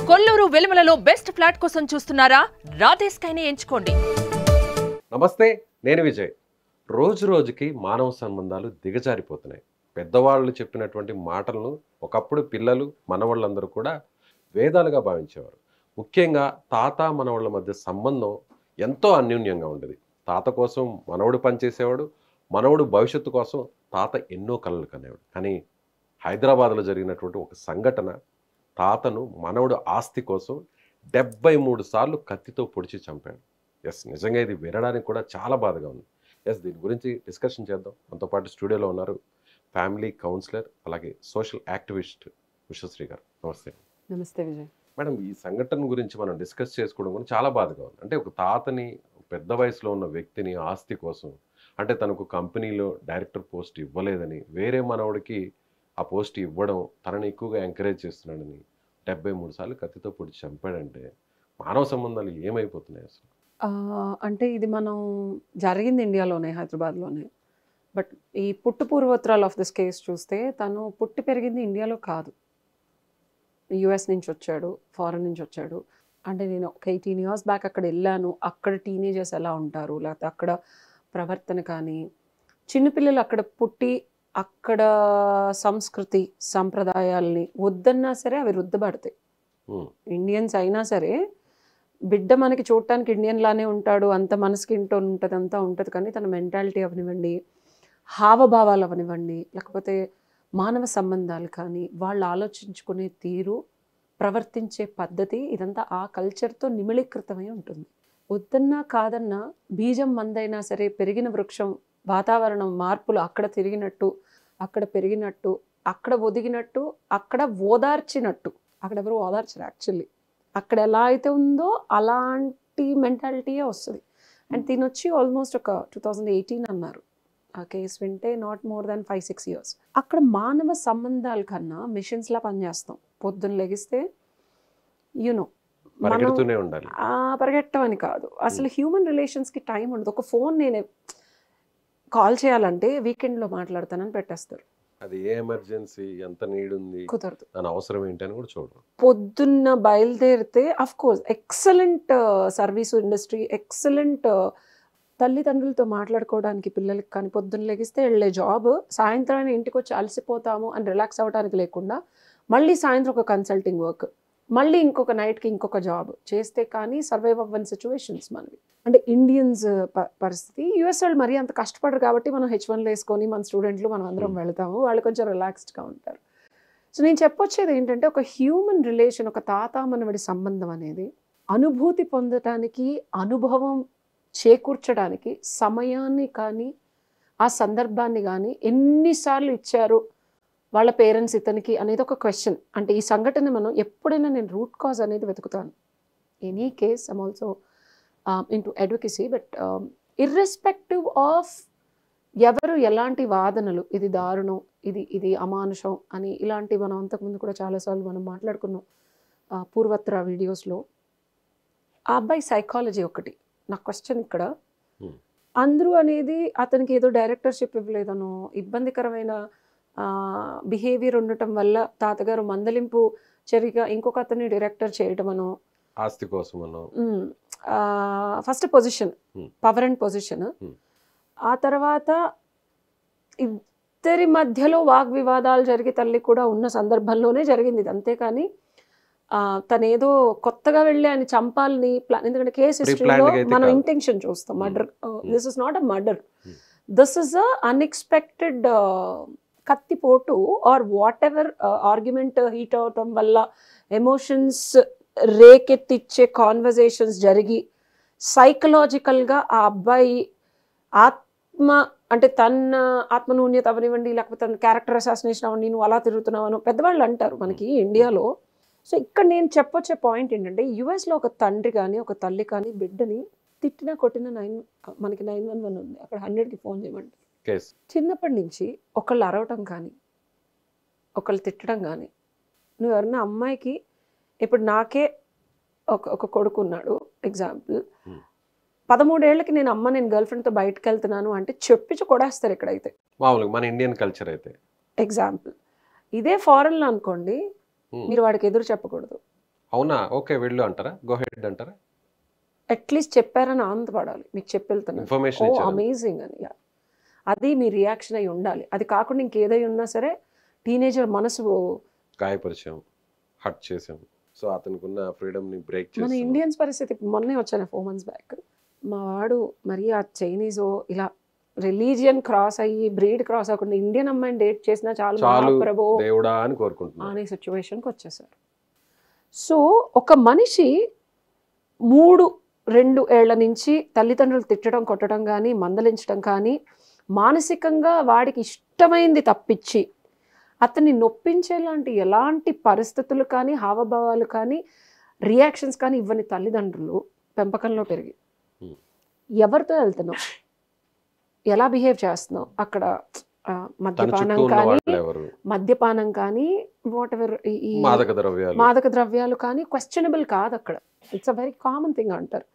Kolluru వెలుమలలో best flat కోసం చూస్తున్నారా? రాధే స్కైని ఎంచుకోండి. నమస్తే, నేను విజయ్. రోజు రోజుకి మానవ సంబంధాలు దిగజారిపోతున్నాయి. పెద్దవాళ్ళు చెప్పినటువంటి మాటలను ఒకప్పుడు పిల్లలు మనవాళ్ళందరూ కూడా వేదాలుగా భావించేవారు. ముఖ్యంగా తాత మనవాళ్ళ మధ్య సంబంధం ఎంతో అన్యోన్యంగా ఉండేది. తాత కోసం మనవడు పనిచేసేవాడు, మనవడు భవిష్యత్తు కోసం తాత ఎన్నో కలలు కనేవాడు. కానీ హైదరాబాద్లో జరిగినటువంటి ఒక సంఘటన, తాతను మనవడు ఆస్తి కోసం 73 సార్లు కత్తితో పొడిచి చంపాడు. నిజంగా ఇది వినడానికి కూడా చాలా బాధగా ఉంది. దీని గురించి డిస్కషన్ చేద్దాం. మనతో పాటు స్టూడియోలో ఉన్నారు ఫ్యామిలీ కౌన్సిలర్, అలాగే సోషల్ యాక్టివిస్ట్ ఉషశ్రీ గారు. నమస్తే. నమస్తే విజయ్. మేడం, ఈ సంఘటన గురించి మనం డిస్కస్ చేసుకోవడం కూడా చాలా బాధగా ఉంది. అంటే ఒక తాతని, పెద్ద వయసులో ఉన్న వ్యక్తిని ఆస్తి కోసం, అంటే తనకు కంపెనీలో డైరెక్టర్ పోస్ట్ ఇవ్వలేదని వేరే మనవడికి ఆ పోస్ట్ ఇవ్వడం, తనని ఎక్కువగా ఎంకరేజ్ చేస్తున్నాడని 73 సార్లు కత్తితో పొడిచి చంపాడంటే మానవ సంబంధాలు ఏమైపోతున్నాయి అసలు? అంటే ఇది మనం జరిగింది ఇండియాలోనే, హైదరాబాద్లోనే. బట్ ఈ పుట్టు పూర్వోత్తరాలు ఆఫ్ దిస్ కేస్ చూస్తే తను పుట్టి పెరిగింది ఇండియాలో కాదు, యుఎస్ నుంచి వచ్చాడు, ఫారెన్ నుంచి వచ్చాడు. అంటే నేను ఒక 18 years బ్యాక్ అక్కడ వెళ్ళాను. అక్కడ టీనేజర్స్ ఎలా ఉంటారు, లేకపోతే అక్కడ ప్రవర్తన కానీ, చిన్నపిల్లలు అక్కడ పుట్టి అక్కడ సంస్కృతి సంప్రదాయాల్ని వద్దన్నా సరే అవి రుద్దబడతాయి. ఇండియన్స్ అయినా సరే బిడ్డ మనకి చూడటానికి ఇండియన్ లానే ఉంటాడు, అంత మనసుకి ఇంటో ఉంటుంది, అంతా ఉంటుంది. కానీ తన మెంటాలిటీ అవనివ్వండి, హావభావాలు అవనివ్వండి, లేకపోతే మానవ సంబంధాలు కానీ, వాళ్ళు ఆలోచించుకునే తీరు, ప్రవర్తించే పద్ధతి, ఇదంతా ఆ కల్చర్తో నిమిళీకృతమై ఉంటుంది. వద్దన్నా కాదన్నా బీజం మందైనా సరే పెరిగిన వృక్షం, వాతావరణం మార్పులు అక్కడ తిరిగినట్టు, అక్కడ పెరిగినట్టు, అక్కడ ఒదిగినట్టు, అక్కడ ఓదార్చినట్టు. అక్కడ ఎవరు ఓదార్చరు యాక్చువల్లీ. అక్కడ ఎలా అయితే ఉందో అలాంటి మెంటాలిటీయే వస్తుంది. అండ్ తినొచ్చి ఆల్మోస్ట్ ఒక 2018 అన్నారు ఆ కేసు వింటే, నాట్ మోర్ దాన్ 5-6 years. అక్కడ మానవ సంబంధాల కన్నా మిషన్స్లా పనిచేస్తాం. పొద్దున్న లెగిస్తే యూనో పరిగెడుతూనే ఉండాలి. పరిగెట్టడం అని కాదు, అసలు హ్యూమన్ రిలేషన్స్కి టైం ఉండదు. ఒక ఫోన్ నేను కాల్ చేయాలంటే వీకెండ్లో మాట్లాడతానని పెట్టేస్తారు. అది ఏ ఎమర్జెన్సీ, ఎంత నీడ్ ఉంది, కుదరదు, దాని అవసరం ఏంటని కూడా చూడరు. పొద్దున్న బయలుదేరితే of course excellent service industry, excellent తల్లిదండ్రులతో మాట్లాడుకోవడానికి పిల్లలకి. కానీ పొద్దున్న లెగిస్తే వెళ్ళే జాబ్, సాయంత్రాన్ని ఇంటికి వచ్చి అలసిపోతాము అని రిలాక్స్ అవ్వడానికి లేకుండా మళ్ళీ సాయంత్రం ఒక కన్సల్టింగ్ వర్క్, మళ్ళీ ఇంకొక నైట్కి ఇంకొక జాబ్ చేస్తే కానీ సర్వైవ్ అవ్వని సిచ్యువేషన్స్ మనవి. అంటే ఇండియన్స్ పరిస్థితి. యుఎస్ వాళ్ళు మరీ అంత కష్టపడరు కాబట్టి మనం H1 వేసుకొని మన స్టూడెంట్లు మనం అందరం వెళ్తాము, వాళ్ళు కొంచెం రిలాక్స్డ్గా ఉంటారు. సో నేను చెప్పొచ్చేది ఏంటంటే, ఒక హ్యూమన్ రిలేషన్, ఒక తాత మనవడి సంబంధం అనేది అనుభూతి పొందటానికి, అనుభవం చేకూర్చడానికి సమయాన్ని కానీ ఆ సందర్భాన్ని కానీ ఎన్నిసార్లు ఇచ్చారు వాళ్ళ పేరెంట్స్ ఇతనికి అనేది ఒక క్వశ్చన్. అంటే ఈ సంఘటన మనం ఎప్పుడైనా నేను రూట్ కాజ్ అనేది వెతుకుతాను. Any case I'm also into advocacy. But irrespective of ఎవరు ఎలాంటి వాదనలు, ఇది దారుణం, ఇది అమానుషం అని ఇలాంటి మనం అంతకుముందు కూడా చాలాసార్లు మనం మాట్లాడుకున్నాం పూర్వత్ర వీడియోస్లో. ఆ అబ్బాయి సైకాలజీ ఒకటి నా క్వశ్చన్ ఇక్కడ. అందరూ అనేది అతనికి ఏదో డైరెక్టర్షిప్ ఇవ్వలేదనో, ఇబ్బందికరమైన బిహేవియర్ ఉండటం వల్ల తాతగారు మందలింపు చర్యగా ఇంకొక అతన్ని డైరెక్టర్ చేయటమనో, ఆస్తి కోసమనో, first position, power and position, ఆ తర్వాత ఇద్దరి మధ్యలో వాగ్వివాదాలు జరిగి తల్లి కూడా ఉన్న సందర్భంలోనే జరిగింది ఇది. అంతేకాని తనేదో కొత్తగా వెళ్ళి ఆయన చంపాలని ప్లాన్, ఎందుకంటే కేసు హిస్టరీలో మనం ఇంటెన్షన్ చూస్తాం. Murder, this is not a murder, this is a unexpected కత్తిపోటు or whatever argument heat అవటం వల్ల ఎమోషన్స్ రేకెత్తిచ్చే కాన్వర్జేషన్స్ జరిగి సైకలాజికల్గా ఆ అబ్బాయి ఆత్మ, అంటే తన ఆత్మనూన్యత అవనివ్వండి, లేకపోతే తన క్యారెక్టర్ అసాసినేషన్ అవ్వండి, నువ్వు అలా తిరుగుతున్నావు పెద్దవాళ్ళు అంటారు మనకి ఇండియాలో. సో ఇక్కడ నేను చెప్పొచ్చే పాయింట్ ఏంటంటే, యుఎస్లో ఒక తండ్రి కానీ ఒక తల్లి కానీ బిడ్డని తిట్టినా కొట్టిన మనకి 911 ఉంది, అక్కడ 100కి ఫోన్ చేయమంటారు. చిన్నప్పటి నుంచి ఒకళ్ళు అరవటం కానీ ఒకళ్ళు తిట్టడం కానీ, నువ్వు ఎవరన్నా అమ్మాయికి, ఇప్పుడు నాకే ఒక కొడుకు ఉన్నాడు ఎగ్జాంపుల్, 13 ఏళ్ళకి నేను గర్ల్ ఫ్రెండ్తో బయటకు వెళ్తున్నాను అంటే చెప్పి కొడేస్తారు ఇక్కడైతే, మామూలుగా మన ఇండియన్ కల్చర్ అయితే. ఎగ్జాంపుల్ ఇదే ఫారెన్లో అనుకోండి, మీరు వాడికి ఎదురు చెప్పకూడదు, అవునా, ఓకే వెళ్ళు అంటారా, గో హెడ్ అంటారా? అట్లీస్ట్ చెప్పారని ఆనందపడాలి, మీకు చెప్పెళ్తున్నాను ఇన్ఫర్మేషన్ ఓ ఇచ్చారు. అమేజింగ్ అని. అది మీ రియాక్షన్ అయి ఉండాలి. అది కాకుండా ఇంకేదై ఉన్నా సరే టీనేజర్ మనసు గాయపరిచాం, హర్ట్ చేసాం, సో అతనికి ఉన్న ఫ్రీడమ్ని బ్రేక్ మన చేసాం. ఇండియన్స్ పరిస్థితి మొన్నే వచ్చాను 4 months బ్యాక్. మా వాడు మరి ఆ చైనీస్ ఇలా రిలీజియన్ క్రాస్ అయ్యి బ్రీడ్ క్రాస్ అవ్వకుండా ఇండియన్ అమ్మాయిని డేట్ చేసినా చాలు చాలు మహాప్రభో దేవుడా అని కోరుకుంటున్నాను. అనే సిచ్యువేషన్కి వచ్చేసారు. సో ఒక మనిషి 2 ఏళ్ల నుంచి తల్లిదండ్రులు తిట్టడం కొట్టడం కానీ మందలించడం కానీ మానసికంగా వాడికి ఇష్టమైంది తప్పించి అతన్ని నొప్పించేలాంటి ఎలాంటి పరిస్థితులు కానీ హావభావాలు కానీ రియాక్షన్స్ కానీ ఇవ్వని తల్లిదండ్రులు పెంపకంలో పెరిగి ఎవరితో వెళ్తున్నావు, ఎలా బిహేవ్ చేస్తున్నావు అక్కడ, మద్యపానం కానీ వాట్ ఎవర్ ఈ మాదక ద్రవ్యాలు కానీ క్వశ్చనబుల్ కాదు అక్కడ. It's a very common thing అంటారు.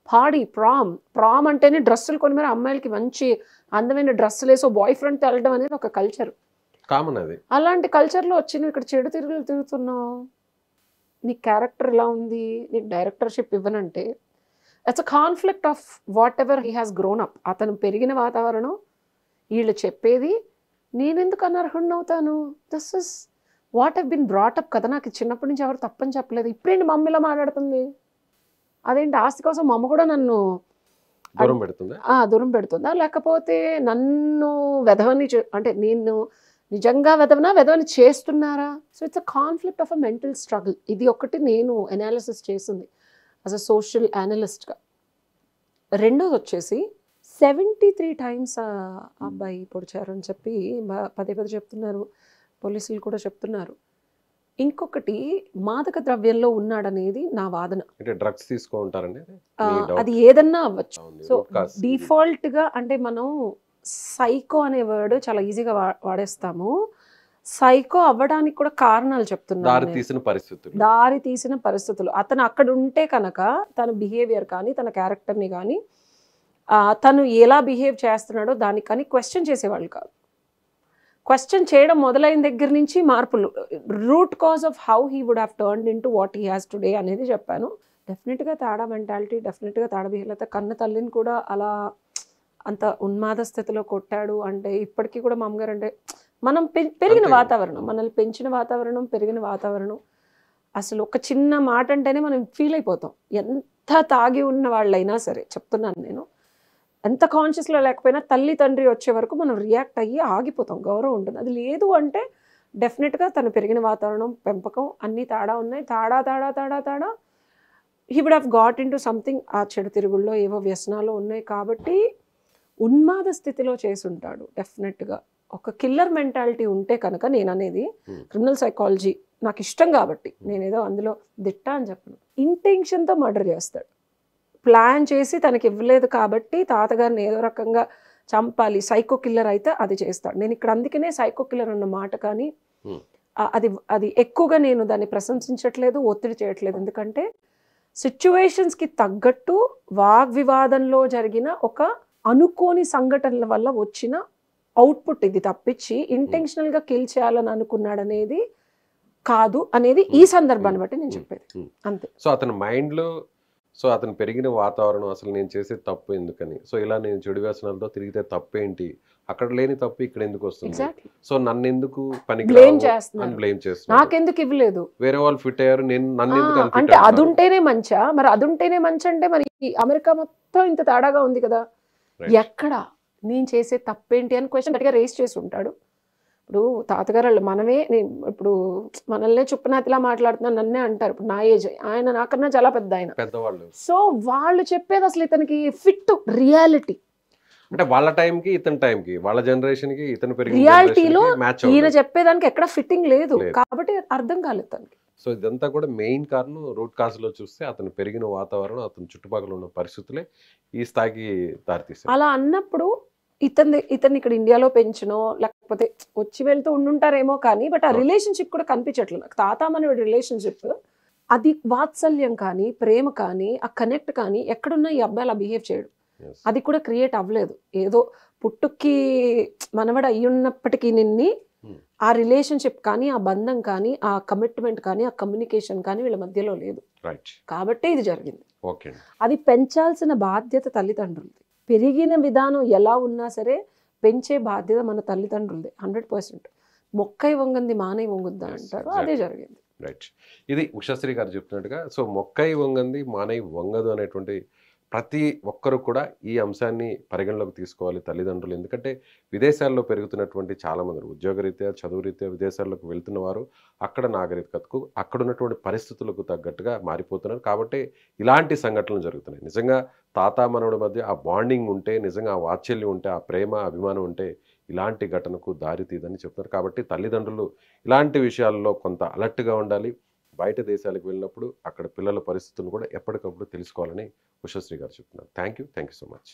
పాడి ప్రామ్ అంటేనే డ్రెస్సులు కొని మరి అమ్మాయిలకి మంచి అందమైన డ్రెస్సులు వేసో బాయ్ ఫ్రెండ్తో వెళ్ళడం అనేది ఒక కల్చర్ కామన్. అది అలాంటి కల్చర్లో వచ్చి నువ్వు ఇక్కడ చెడు తిరుగులు తిరుగుతున్నావు, నీ క్యారెక్టర్ ఎలా ఉంది, నీకు డైరెక్టర్షిప్ ఇవ్వనంటే it's a conflict of whatever he has grown up. అతను పెరిగిన వాతావరణం, వీళ్ళు చెప్పేది, నేనెందుకు అనర్హుడిని అవుతాను, this is what have been brought up కదా. నాకు చిన్నప్పటి నుంచి ఎవరు తప్పని చెప్పలేదు, ఇప్పుడేంటి మా అమ్మ ఇలా మాట్లాడుతుంది, అదేంటి ఆస్తి కోసం మా అమ్మ కూడా నన్ను దూరం పెడుతుందా, లేకపోతే నన్ను వెధవని అంటే నేను నిజంగా వెధవని చేస్తున్నారా. So it's a conflict of a mental struggle. ఇది ఒకటి నేను అనాలిసిస్ చేసింది యాజ్ అ సోషల్ అనలిస్ట్గా. రెండోది వచ్చేసి 73 times అబ్బాయి పొడిచారు అని చెప్పి పదే చెప్తున్నారు, పోలీసులు కూడా చెప్తున్నారు. ఇంకొకటి మాదక ద్రవ్యంలో ఉన్నాడనేది నా వాదన. డ్రగ్స్ తీసుకుంటారండి, అది ఏదన్నా అవ్వచ్చు. సో డిఫాల్ట్గా అంటే మనం సైకో అనే వర్డ్ చాలా ఈజీగా వాడేస్తాము. సైకో అవ్వడానికి కూడా కారణాలు చెప్తున్నారు, దారి తీసిన పరిస్థితులు. అతను అక్కడ ఉంటే కనుక తన బిహేవియర్ కానీ తన క్యారెక్టర్ని కానీ తను ఎలా బిహేవ్ చేస్తున్నాడో దానికి కానీ క్వశ్చన్ చేసేవాళ్ళు కాదు. క్వశ్చన్ చేయడం మొదలైన దగ్గర నుంచి మార్పులు, root cause of how he would have turned in to what he has today అనేది చెప్పాను. డెఫినెట్గా తేడా మెంటాలిటీ, డెఫినెట్గా తేడా బిహేవియర్. కన్న తల్లిని కూడా అలా అంత ఉన్మాద స్థితిలో కొట్టాడు అంటే ఇప్పటికీ కూడా మా అమ్మగారు అంటే మనం పెరిగిన వాతావరణం, మనల్ని పెంచిన వాతావరణం, పెరిగిన వాతావరణం, అసలు ఒక చిన్న మాట అంటేనే మనం ఫీల్ అయిపోతాం. ఎంత తాగి ఉన్న వాళ్ళైనా సరే చెప్తున్నాను నేను, ఎంత కాన్షియస్లో లేకపోయినా తల్లి తండ్రి వచ్చే వరకు మనం రియాక్ట్ అయ్యి ఆగిపోతాం, గౌరవం ఉంటుంది. అది లేదు అంటే డెఫినెట్గా తను పెరిగిన వాతావరణం, పెంపకం అన్నీ తేడా ఉన్నాయి. తేడా he would have got in to something. ఆ చెడు తిరుగుల్లో ఏవో వ్యసనాలు ఉన్నాయి కాబట్టి ఉన్మాద స్థితిలో చేసి ఉంటాడు డెఫినెట్గా. ఒక కిల్లర్ మెంటాలిటీ ఉంటే కనుక, నేను అనేది క్రిమినల్ సైకాలజీ నాకు ఇష్టం కాబట్టి నేనేదో అందులో దిట్ట అని చెప్పను, ఇంటెన్షన్తో మర్డర్ చేస్తాడు. ప్లాన్ చేసి తనకి ఇవ్వలేదు కాబట్టి తాతగారిని ఏదో రకంగా చంపాలి, సైకో కిల్లర్ అయితే అది చేస్తాడు. నేను ఇక్కడ అందుకనే సైకో కిల్లర్ అన్న మాట కానీ అది ఎక్కువగా నేను దాన్ని ప్రశంసించట్లేదు, ఒత్తిడి చేయట్లేదు. ఎందుకంటే సిచ్యువేషన్స్కి తగ్గట్టు వాగ్వివాదంలో జరిగిన ఒక అనుకోని సంఘటనల వల్ల వచ్చిన అవుట్పుట్ ఇది తప్పించి ఇంటెన్షనల్గా కిల్ చేయాలని అనుకున్నాడు అనేది కాదు అనేది ఈ సందర్భాన్ని బట్టి నేను చెప్పేది అంతే. సో అతని మైండ్లో, సో అతను పెరిగిన వాతావరణం, అసలు నేను చేసే తప్పు ఎందుకని, సో ఇలా నేను చెడు వ్యసనాలతో తిరిగితే తప్పేంటి, అక్కడ లేని తప్పు ఇక్కడ ఎందుకు వస్తుంది, సో నన్ను ఎందుకు బ్లేమ్ చేస్తున్నారు, నాకెందుకు ఇవ్వలేదు, వేరే వాళ్ళు ఫిట్ అయ్యారు, నన్ను అంటే అది ఉంటేనే మంచా, మరి అది ఉంటేనే మంచి అంటే మరి అమెరికా మొత్తం ఇంత తేడాగా ఉంది కదా, ఎక్కడ నేను చేసే తప్పేంటి అని క్వశ్చన్ గట్టిగా రేస్ చేసి ఉంటాడు. ఇప్పుడు తాతగారు మనమే, ఇప్పుడు మనల్నే చుప్పనాతిలా మాట్లాడుతున్నా నన్నే అంటారు. ఇప్పుడు నా ఏజ్, ఆయన నాకన్నా చాలా పెద్ద ఆయన, పెద్దవాళ్ళు. సో వాళ్ళు చెప్పేది అసలు ఇతనికి ఫిట్ రియాలిటీ, అంటే వాళ్ళ టైంకి ఇతని టైంకి, వాళ్ళ జనరేషన్కి ఇతను పెరిగిన రియాలిటీలో ఈయన చెప్పేదానికి ఎక్కడ ఫిట్టింగ్ లేదు కాబట్టి అర్థం కాలేదు తనకి. సో ఇదంతా కూడా మెయిన్ కారణం రూట్ కాజ్లో చూస్తే అతను పెరిగిన వాతావరణం, అతని చుట్టుపక్కల ఉన్న పరిస్థితులే ఈ స్థాయికి దారితీస్తాయి. అలా అన్నప్పుడు ఇతన్ని ఇక్కడ ఇండియాలో పెంచనో లేకపోతే వచ్చి వెళ్తూ ఉండుంటారేమో కానీ బట్ ఆ రిలేషన్షిప్ కూడా కనిపించట్లేదు నాకు. తాతామని రిలేషన్షిప్, అది వాత్సల్యం కానీ ప్రేమ కానీ ఆ కనెక్ట్ కానీ ఎక్కడున్నా ఈ అబ్బాయి అలా బిహేవ్ చేయడు, అది కూడా క్రియేట్ అవ్వలేదు. ఏదో పుట్టుకి మనవడ అయ్యున్నప్పటికీ నిన్ని ఆ రిలేషన్షిప్ కానీ, ఆ బంధం కానీ, ఆ కమిట్మెంట్ కానీ, ఆ కమ్యూనికేషన్ కానీ వీళ్ళ మధ్యలో లేదు. రైట్. కాబట్టే ఇది జరిగింది. ఓకే అండి. అది పెంచాల్సిన బాధ్యత తల్లిదండ్రులది. పెరిగిన విధానం ఎలా ఉన్నా సరే పెంచే బాధ్యత మన తల్లిదండ్రులదే 100%. మొక్కై వంగంది మానై వంగుద్దా Yes, అంటారు. exactly. అదే జరిగింది. రైట్. ఇది ఉషశ్రీ గారు చెప్తున్నట్టుగా సో మొక్కై వంగంది మానై వంగదు అనేటువంటి ప్రతి ఒక్కరు కూడా ఈ అంశాన్ని పరిగణలోకి తీసుకోవాలి తల్లిదండ్రులు. ఎందుకంటే విదేశాల్లో పెరుగుతున్నటువంటి చాలామంది ఉద్యోగరీత్యా చదువురీత్యా విదేశాల్లోకి వెళ్తున్న వారు అక్కడ నాగరికతకు అక్కడ ఉన్నటువంటి పరిస్థితులకు తగ్గట్టుగా మారిపోతున్నారు. కాబట్టి ఇలాంటి సంఘటనలు జరుగుతున్నాయి. నిజంగా తాత మనవడి మధ్య ఆ బాండింగ్ ఉంటే, నిజంగా ఆ వాత్సల్యం ఉంటే, ఆ ప్రేమ అభిమానం ఉంటే ఇలాంటి ఘటనకు దారి తీదని చెప్తున్నారు. కాబట్టి తల్లిదండ్రులు ఇలాంటి విషయాల్లో కొంత అలర్ట్గా ఉండాలి. బయట దేశాలకు వెళ్ళినప్పుడు అక్కడ పిల్లల పరిస్థితులను కూడా ఎప్పటికప్పుడు తెలుసుకోవాలని ఉషశ్రీ గారు చెప్తున్నారు. Thank you so much.